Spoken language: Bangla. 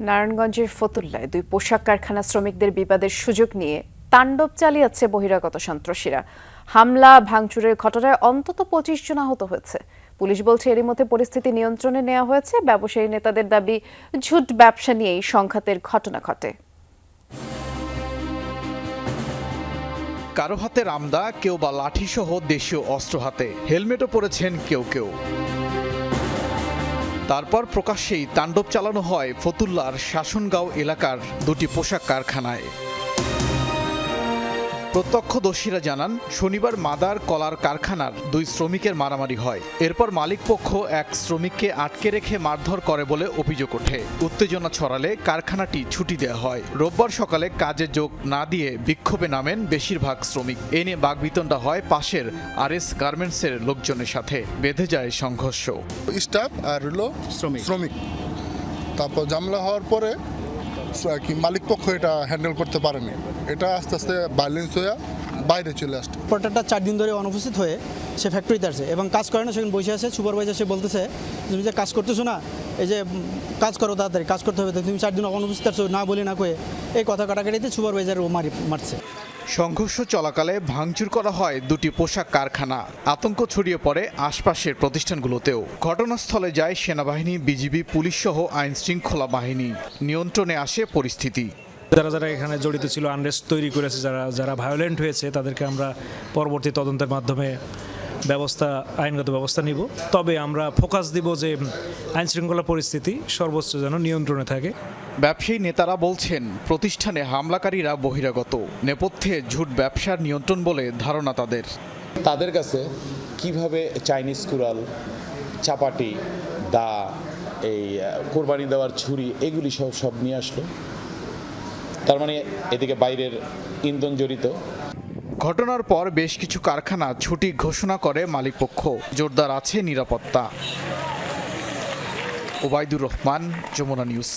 নারায়ণগঞ্জের ফতুল্লায় দুই পোশাক কারখানা শ্রমিকদের বিবাদের সুযোগ নিয়ে তাণ্ডব চালিয়েছে বহিরাগত সন্ত্রাসীরা। হামলা ভাঙচুরের ঘটনায় অন্তত ২৫ জন আহত হয়েছে। পুলিশ বলছে এরই মধ্যে পরিস্থিতি নিয়ন্ত্রণে নেওয়া হয়েছে। ব্যবসায়ী নেতাদের দাবি, ঝুট ব্যবসা নিয়েই সংঘাতের ঘটনা ঘটে। কারো হাতে রামদা, কেউ বা লাঠিসহ দেশীয় অস্ত্র হাতে, হেলমেটও পরেছেন কেউ কেউ। তারপর প্রকাশ্যেই তাণ্ডব চালানো হয় ফতুল্লার শাসনগাঁও এলাকার দুটি পোশাক কারখানায়। প্রত্যক্ষদর্শীরা জানান, শনিবার মাদার কলার কারখানার দুই শ্রমিকের মারামারি হয়। এরপর মালিকপক্ষ এক শ্রমিককে আটকে রেখে মারধর করে বলে অভিযোগ ওঠে। উত্তেজনা ছড়ালে কারখানাটি ছুটি দেওয়া হয়। রোববার সকালে কাজে যোগ না দিয়ে বিক্ষোভে নামেন বেশিরভাগ শ্রমিক। এ নিয়ে বাকবিতণ্ডা হয় পাশের আরএস গার্মেন্টসের লোকজনের সাথে। বেঁধে যায় সংঘর্ষ। স্টাফ আর হলো শ্রমিক, তারপর ঝামেলা হওয়ার পরে মালিক পক্ষ এটা হ্যান্ডেল করতে পারেনি। এটা আস্তে আস্তে ভায়োলেন্স হয়ে বাইরে চলে আসছে। প্রোডাক্টটা 4 দিন ধরে অনুপস্থিত হয়ে সে ফ্যাক্টরিতে আসছে এবং কাজ করে না। সেখানে বসে আছে। সুপারভাইজার সে বলতেছে, তুমি যে কাজ করতেছো না, এই যে কাজ করো, তাড়াতাড়ি কাজ করতে হবে, তুমি 4 দিন অনুপস্থিত আসছো না বলে না কয়ে এই কথা কাটাকাটিতে সুপারভাইজার ও মারছে। সংঘর্ষ চলাকালে ভাঙচুর করা হয় দুটি পোশাক কারখানা। আতঙ্ক ছড়িয়ে পড়ে আশপাশের প্রতিষ্ঠানগুলোতেও। ঘটনাস্থলে যায় সেনাবাহিনী, বিজিবি, পুলিশ সহ আইন শৃঙ্খলা বাহিনী। নিয়ন্ত্রণে আসে পরিস্থিতি। যারা এখানে জড়িত ছিল, আনরেস্ট তৈরি করেছে, যারা ভায়োলেন্ট হয়েছে, তাদেরকে আমরা পরবর্তী তদন্তের মাধ্যমে আইনগত ব্যবস্থা নিব। তবে আমরা ফোকাস দিব যে আইন শৃঙ্খলা পরিস্থিতি সর্বোচ্চ যেন নিয়ন্ত্রণে থাকে। ব্যবসায়ী নেতারা বলছেন, প্রতিষ্ঠানে হামলাকারীরা বহিরাগত। নেপথ্যে ঝুট ব্যবসার নিয়ন্ত্রণ বলে ধারণা তাদের কাছে কিভাবে চাইনিজ কুড়াল, চাপাটি, দা, এই কোরবানি দেওয়ার ছুরি, এগুলি সব নিয়ে আসলো। তার মানে এদিকে বাইরের ইন্ধন জড়িত। ঘটনার পর বেশ কিছু কারখানা ছুটি ঘোষণা করে মালিকপক্ষ। জোরদার আছে নিরাপত্তা। ওবায়দুর রহমান, যমুনা নিউজ।